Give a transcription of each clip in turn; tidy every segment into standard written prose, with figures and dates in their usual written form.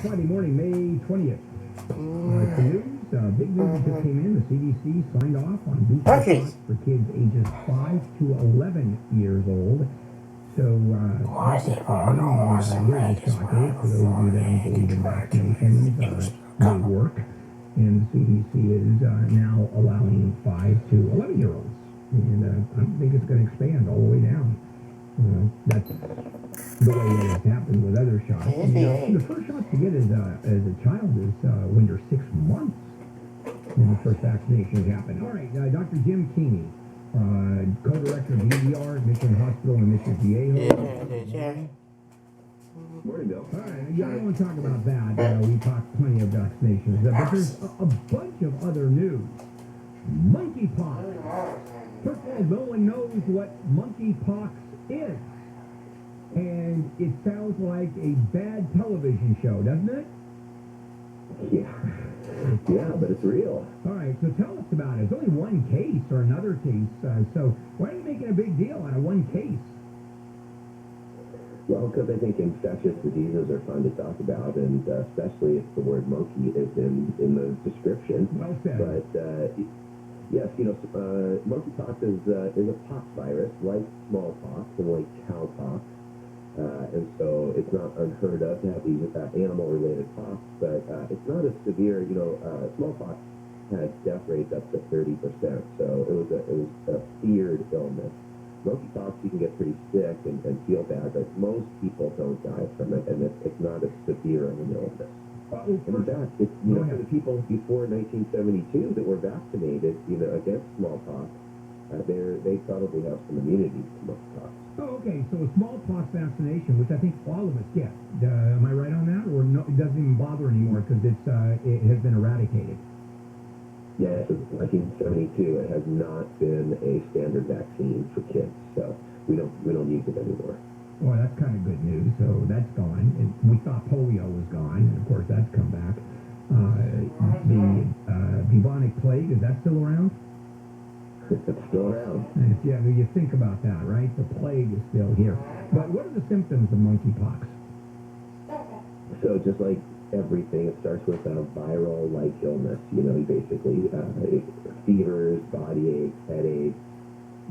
Friday morning, May 20th. Some news, big news that came in. The CDC signed off on booster shots for kids ages 5 to 11 years old. So, that's really shocking for those of you that don't believe in vaccinations. They work, and the CDC is now allowing 5 to 11-year-olds. And I think it's going to expand all the way down. That's the way it has happened with other shots. The first shot to get as a child is when you're 6 months, when the first vaccinations happen. All right, Dr. Jim Keeney, co-director of EDR at Mission Hospital in Mission Viejo. Morning, Bill. All right, I don't want to talk about that. We talked plenty of vaccinations, but there's a bunch of other news. Monkeypox. First of all, no one knows what monkeypox is. And it sounds like a bad television show, doesn't it? Yeah, but it's real. All right, so tell us about it. It's only one case or another case. So why are you making a big deal out of one case? Well, because I think infectious diseases are fun to talk about, and especially if the word monkey is in the description. Well said. But yes, monkeypox is a pox virus, like smallpox and like cowpox. And so it's not unheard of to have these animal-related pox, but it's not as severe. Smallpox had death rates up to 30%, so it was a feared illness. Monkeypox, you can get pretty sick and feel bad, but most people don't die from it, and it's not as severe of an illness. And in fact, for the people before 1972 that were vaccinated, against smallpox, they probably have some immunity to monkeypox. Oh, okay. So a smallpox vaccination, which I think all of us get. Am I right on that? Or no, it doesn't even bother anymore because it has been eradicated? Yeah, since 1972, it has not been a standard vaccine for kids, so we don't use it anymore. Well, that's kind of good news. So that's gone. And we thought polio was gone, and of course that's come back. The bubonic plague, is that still around? It's still around. Yeah, you think about that, right? The plague is still here. But what are the symptoms of monkeypox? So just like everything, it starts with a viral-like illness. Basically fevers, body aches, headaches,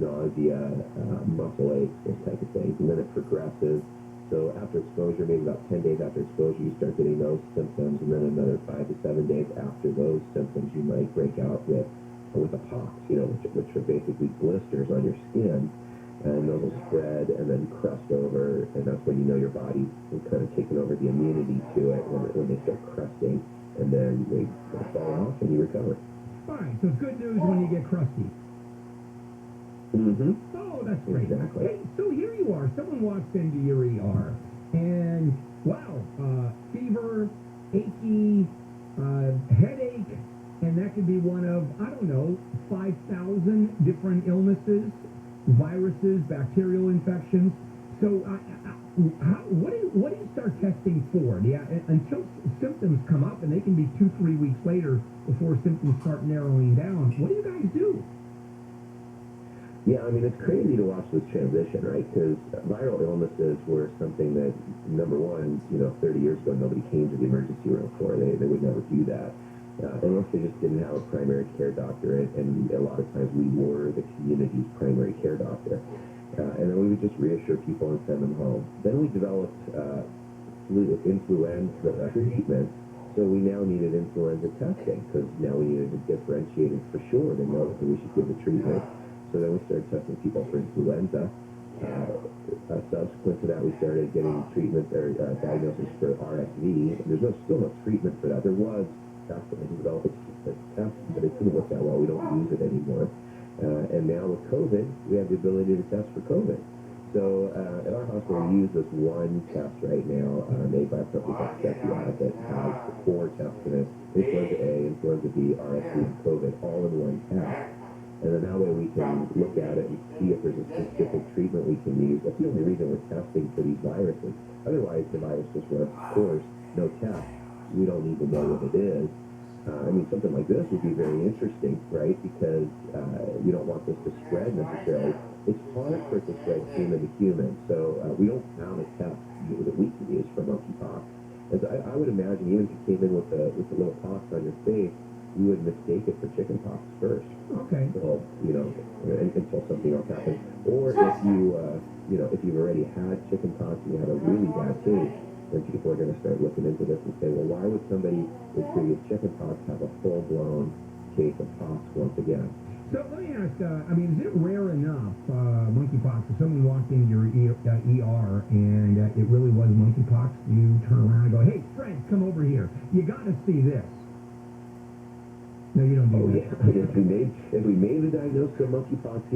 nausea, muscle aches, those type of things. And then it progresses. So after exposure, maybe about 10 days after exposure, you start getting those symptoms. And then another 5 to 7 days after those symptoms, you might break out with a pox, which are basically blisters on your skin, and those will spread and then crust over, and that's when your body is kind of taking over the immunity to it when they start crusting, and then they fall off and you recover. All right, so it's good news when you get crusty. Mm-hmm. Oh, that's great. Exactly. Hey, so here you are. Someone walks into your ER, and wow, fever, achy, headache. And that could be one of, 5,000 different illnesses, viruses, bacterial infections. So what do you start testing for? Until symptoms come up, and they can be 2-3 weeks later before symptoms start narrowing down, what do you guys do? Yeah, it's crazy to watch this transition, right? Because viral illnesses were something that, number one, 30 years ago, nobody came to the emergency room for. They would never do that. Unless they just didn't have a primary care doctor, and a lot of times we were the community's primary care doctor. And then we would just reassure people and send them home. Then we developed influenza treatment, so we now needed influenza testing, because now we needed to differentiate it for sure to know that we should give the treatment. So then we started testing people for influenza. Subsequent to that, we started getting treatment or diagnosis for RSV. There's still no treatment for that. There was. That's what they developed a test, but it didn't work that well. We don't use it anymore. And now with COVID, we have the ability to test for COVID. So at our hospital, we use this one test right now made by a company called Kfi Am that has 4 tests in it: influenza A, influenza B, RSV, and COVID, all in one test. And then that way we can look at it and see if there's a specific treatment we can use. That's the only reason we're testing for these viruses. Otherwise, the virus just runs its course, no test. We don't need to know what it is. Something like this would be very interesting, right? Because you don't want this to spread necessarily. It's hard for it to spread human to human. So we don't have a test that we can use for monkeypox. And so I would imagine even if you came in with the little pox on your face, you would mistake it for chicken pox first. Okay. Until, until something else happens. Or if if you've already had chicken pox and you have a really bad case, then people are going to start looking into this and say, well, why would somebody with previous chicken pox have a full-blown case of pox once again? So let me ask, is it rare enough, monkeypox, if someone walked into your ER and it really was monkeypox, you turn around and go, hey, Fred, come over here. You got to see this. No, you don't do that. Yeah. If we made the diagnosis of monkeypox,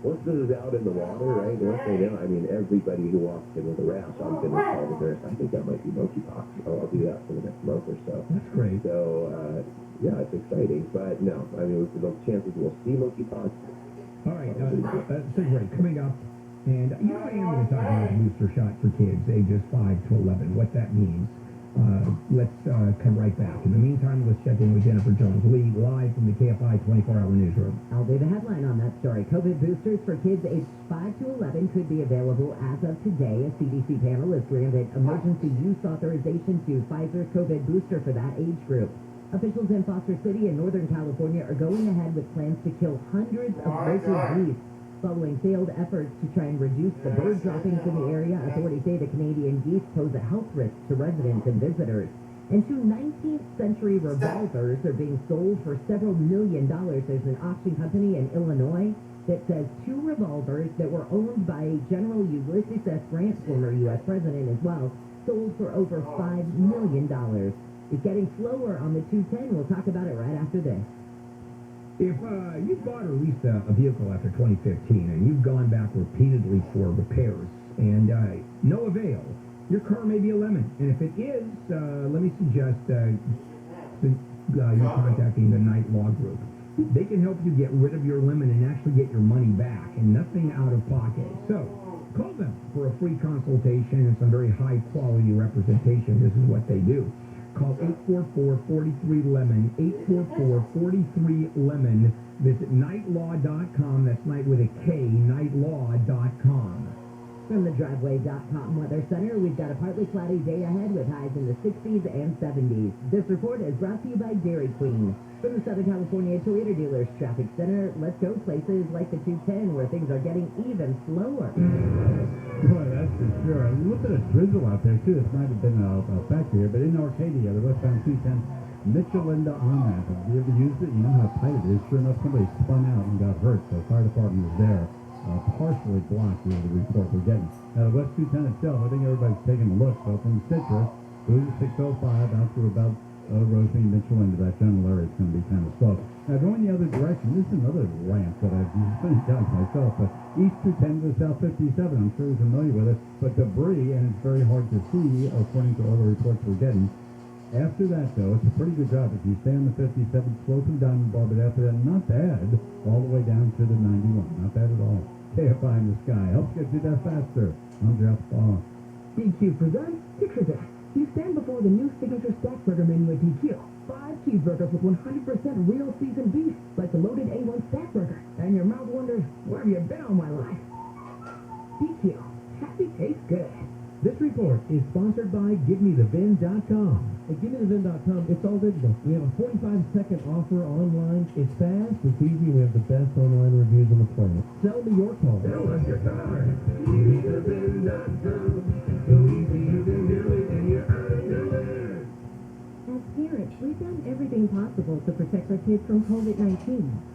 once this is out in the water, right, once they know, everybody who walks in with a rash, I'm going to tell the nurse, I think that might be monkeypox. I'll do that for the next month or so. That's great. So, yeah, it's exciting. But no, the chances we'll see monkeypox. All right, so great. Coming up, and I am going to talk about the booster shot for kids ages 5 to 11, what that means. Let's come right back. In the meantime, let's check in with Jennifer Jones-Lee live from the Kfi 24-hour newsroom. I'll be the headline on that story. COVID boosters for kids aged 5 to 11 could be available as of today. A CDC panel has granted emergency use authorization to Pfizer's COVID booster for that age group. Officials in Foster City in Northern California are going ahead with plans to kill hundreds of local geese. Following failed efforts to try and reduce the bird droppings in the area, authorities say the Canadian geese pose a health risk to residents and visitors. And 2 19th century revolvers are being sold for several $1 million. There's an auction company in Illinois that says 2 revolvers that were owned by General Ulysses S. Grant, former U.S. president as well, sold for over $5 million. It's getting slower on the 210. We'll talk about it right after this. If you bought or leased a vehicle after 2015 and you've gone back repeatedly for repairs and no avail, your car may be a lemon. And if it is, let me suggest you contacting the Night Law Group. They can help you get rid of your lemon and actually get your money back and nothing out of pocket. So call them for a free consultation and some very high-quality representation. This is what they do. Call 844-43-LEMON, 844-43-LEMON. Visit nightlaw.com. That's night with a K, nightlaw.com. From the driveway.com Weather Center, we've got a partly cloudy day ahead with highs in the 60s and 70s. This report is brought to you by Dairy Queen. From the Southern California Toyota Dealers Traffic Center, let's go places like the 210 where things are getting even slower. Boy, that's for sure. A little bit of drizzle out there, too. This might have been a factor here, but in Arcadia, the westbound 210, Michelinda on that. Have you ever used it? You know how tight it is. Sure enough, somebody spun out and got hurt, so the fire department was there. Partially blocked is the report we're getting. Now, the West 210 itself, I think everybody's taking a look. So from Citrus, through 605 out to about Rosemead, Michelinda, that general area is going to be kind of slow. Now, going the other direction, this is another ramp that I've been down myself. But East 210 to South 57, I'm sure you're familiar with it. But debris, and it's very hard to see, according to all the reports we're getting. After that, though, it's a pretty good job. If you stay on the 57, slow through Diamond Bar, but after that, not bad, all the way down to the 91. Not bad at all. KFI in the sky helps get you there faster. I'm Jeff Ball. DQ presents Picture This. You stand before the new signature stack burger menu at DQ. 5 cheeseburgers with 100% real seasoned beef, like the loaded A1 stack burger. And your mouth wonders, where have you been all my life? DQ. Happy tastes good. This report is sponsored by GiveMeTheVin.com. At GiveMeTheVin.com, it's all digital. We have a 45-second offer online. It's fast, it's easy, we have the best online reviews on the planet. Sell me your car. Sell us your car. GiveMeTheVin.com. So easy you can do it and you're underwear. As parents, we've done everything possible to protect our kids from COVID-19,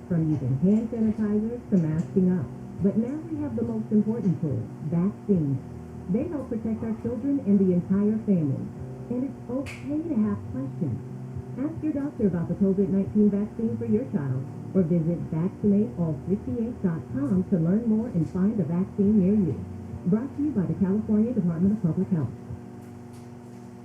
from using hand sanitizers to masking up. But now we have the most important tool, vaccines. They help protect our children and the entire family. And it's okay to have questions. Ask your doctor about the COVID-19 vaccine for your child, or visit vaccinateall58.com to learn more and find a vaccine near you. Brought to you by the California Department of Public Health.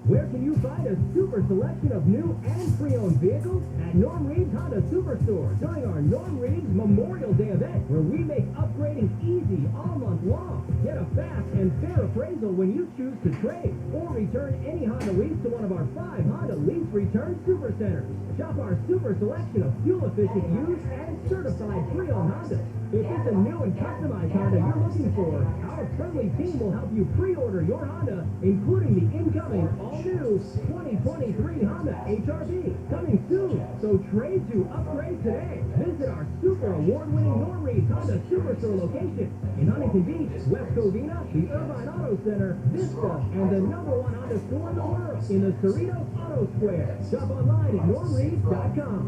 Where can you find a super selection of new and pre-owned vehicles? At Norm Reed's Honda Superstore during our Norm Reed's Memorial Day event, where we make upgrading easy all month long. Get a fast and fair appraisal when you choose to trade or return any Honda lease to one of our 5 Honda lease return super centers. Shop our super selection of fuel-efficient used and certified pre-owned Hondas. If it's a new and customized Honda you're looking for, our friendly team will help you pre-order your Honda, including the incoming all-new 2023 Honda HR-V. Coming soon, so trade to upgrade today. Visit our super award-winning Norm Reed's Honda Superstore location in Huntington Beach, West Covina, the Irvine Auto Center, Vista, and the #1 Honda store in the world in the Cerritos Auto Square. Shop online at normreeds.com.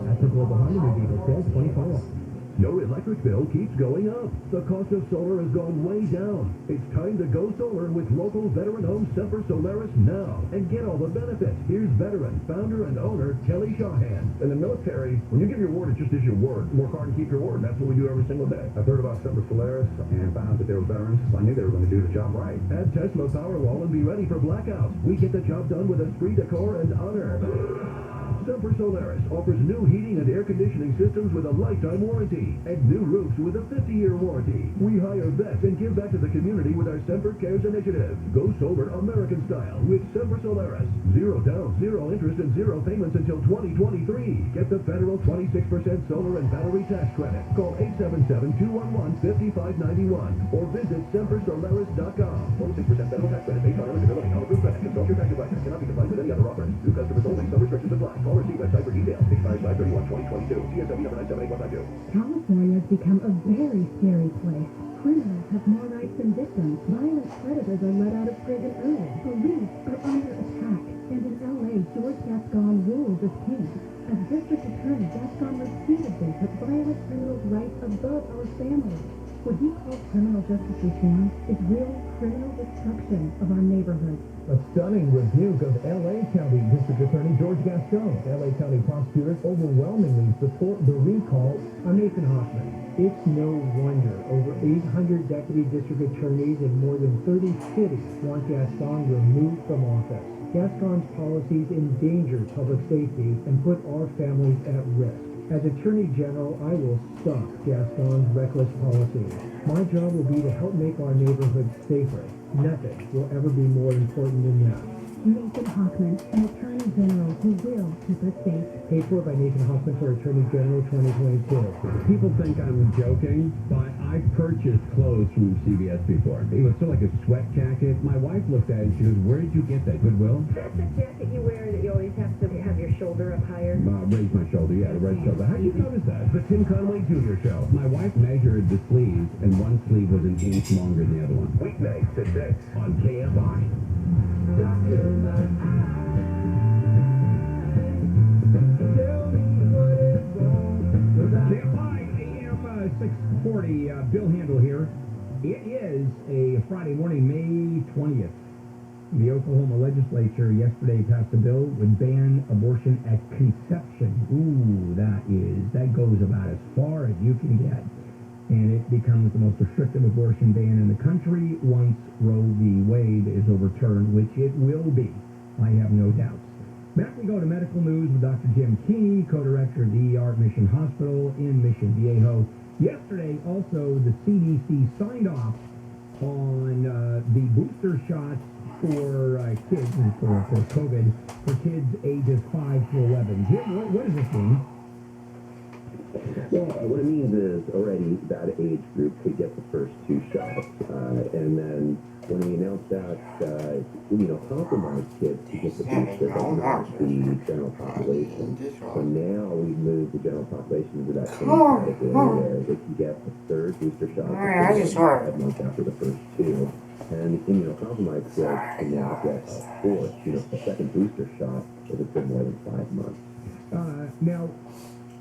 After Global Honda new vehicle sales 24. Your electric bill keeps going up. The cost of solar has gone way down. It's time to go solar with local veteran-owned Semper Solaris now and get all the benefits. Here's veteran, founder, and owner Kelly Shawhan. In the military, when you give your word, it just is your word. Work hard and keep your word. That's what we do every single day. I've heard about Semper Solaris and found out that they were veterans, so I knew they were going to do the job right. Add Tesla Powerwall and be ready for blackouts. We get the job done with esprit de corps and honor. Semper Solaris offers new heating and air conditioning systems with a lifetime warranty and new roofs with a 50-year warranty. We hire vets and give back to the community with our Semper Cares initiative. Go solar American style with Semper Solaris. 0 down, 0 interest, and 0 payments until 2023. Get the federal 26% solar and battery tax credit. Call 877-211-5591 or visit sempersolaris.com. 26% federal tax credit based on eligibility. On approved credit. Consult your tax advisor. Cannot be combined with any other offers. New customers only. Some restrictions apply. Call or see website for details. Expires 5/31/2022. CSW number 978-152. California has become a very scary place. Criminals have more rights than victims. Violent predators are let out of prison early. Police are under attack. And in LA, George Gascon rules as king. As district attorney, Gascon repeatedly put violent criminals' rights above our families. What he calls criminal justice reform is real criminal destruction of our neighborhoods. A stunning rebuke of L.A. County District Attorney George Gascon. L.A. County prosecutors overwhelmingly support the recall on Nathan Hoffman. It's no wonder over 800 deputy district attorneys in more than 30 cities want Gascon removed from office. Gascon's policies endanger public safety and put our families at risk. As Attorney General, I will stop Gascon's reckless policies. My job will be to help make our neighborhoods safer. Nothing will ever be more important than that. Nathan Hoffman, an Attorney General who will keep us safe. Paid for by Nathan Hoffman for Attorney General 2022. People think I'm joking, but I purchased clothes from CVS before. It was sort of like a sweat jacket. My wife looked at it and she goes, "Where did you get that? Goodwill?" That's the jacket you wear that you always have to have your shoulder up higher. Raise my shoulder, yeah, the right shoulder. How'd you notice that? It's the Tim Conway Jr. Show. My wife measured the sleeves, and one sleeve was an inch longer than the other one. Weeknights at 6 on KFI. KFI AM 640, Bill Handel here. It is a Friday morning, May 20th. The Oklahoma legislature yesterday passed a bill would ban abortion at conception. Ooh, that goes about as far as you can get. And it becomes the most restrictive abortion ban in the country once Roe v. Wade is overturned, which it will be. I have no doubts. Back we go to medical news with Dr. Jim Keeney, co-director of the ER at Mission Hospital in Mission Viejo. Yesterday, also, the CDC signed off on the booster shots for kids, for COVID, for kids ages 5 to 11. Jim, what does this mean? Well, what it means is already that age group could get the first 2 shots. And then when we announced that, compromised kids to get the booster, but not the general population. So now we've moved the general population into that same category where they can get the 3rd booster shot 5 months after the first 2. And immunocompromised kids can now get a 4th, a 2nd booster shot if it's been more than 5 months. Now,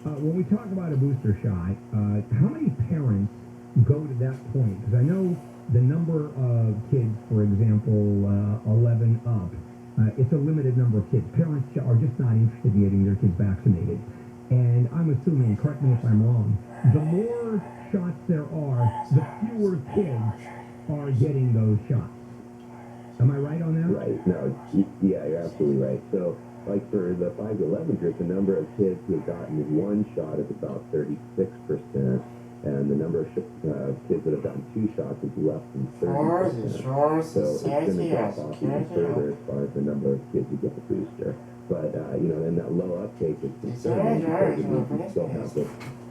when we talk about a booster shot, how many parents go to that point? Because I know the number of kids, for example, 11 up, it's a limited number of kids. Parents are just not interested in getting their kids vaccinated. And I'm assuming, correct me if I'm wrong, the more shots there are, the fewer kids are getting those shots. Am I right on that? Right. No, yeah, you're absolutely right. So, like for the 5 to 11 group, the number of kids who have gotten 1 shot is about 36%, and the number of kids that have gotten 2 shots is less than 30%. So it's going to drop off even further as far as the number of kids who get the booster. But, and that low uptake is concerning because it means we still have this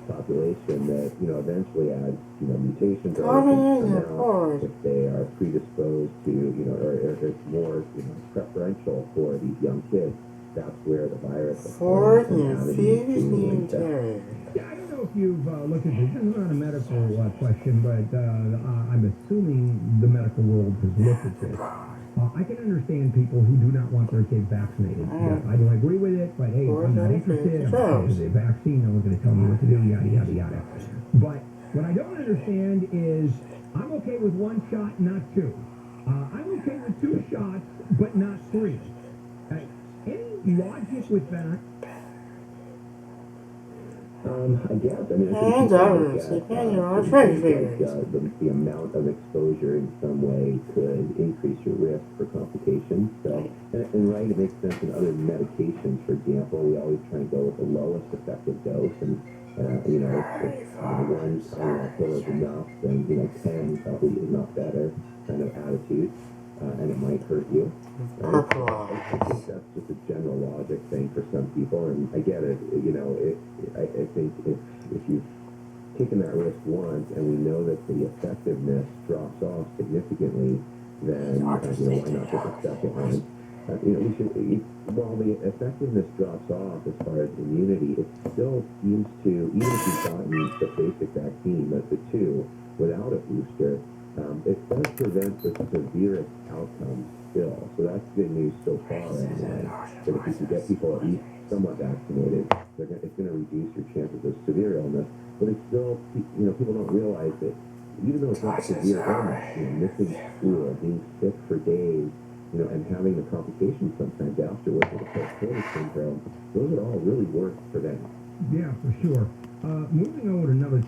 population that, eventually adds, mutations or come out if they are predisposed to, or it's more, preferential for these young kids. That's where the virus is. Yeah, I don't know if you've looked at this. This is not a medical question, but I'm assuming the medical world has looked at this. I can understand people who do not want their kids vaccinated. Yeah, I don't agree with it, but hey, I'm not interested. I'm not interested in the vaccine. No one's going to tell me what to do, yada, yada, yada. But what I don't understand is I'm okay with 1 shot, not 2. I'm okay with 2 shots, but not 3. Any logic with that? I guess. I mean, I think the amount of exposure in some way could increase your risk for complications. So, and right, it makes sense in other medications. For example, we always try and go with the lowest effective dose, and if 1 pill is enough, then 10 probably is not better kind of attitude. And it might hurt you. Right? I think that's just a general logic thing for some people, and I get it. I think if you've taken that risk once, and we know that the effectiveness drops off significantly, then why not take a second one? We should. While the effectiveness drops off as far as immunity, it still seems to, even if you've gotten the basic vaccine, the 2 without a booster. It does prevent the severest outcomes still, so that's good news so far anyway. But if you can get people at least somewhat vaccinated, it's going to reduce your chances of severe illness. But it's still, people don't realize that even though it's not severe illness, missing school, being sick for days, and having the complications sometimes afterwards with the post-COVID syndrome, those are all really worth preventing. Yeah, for sure. Moving over to another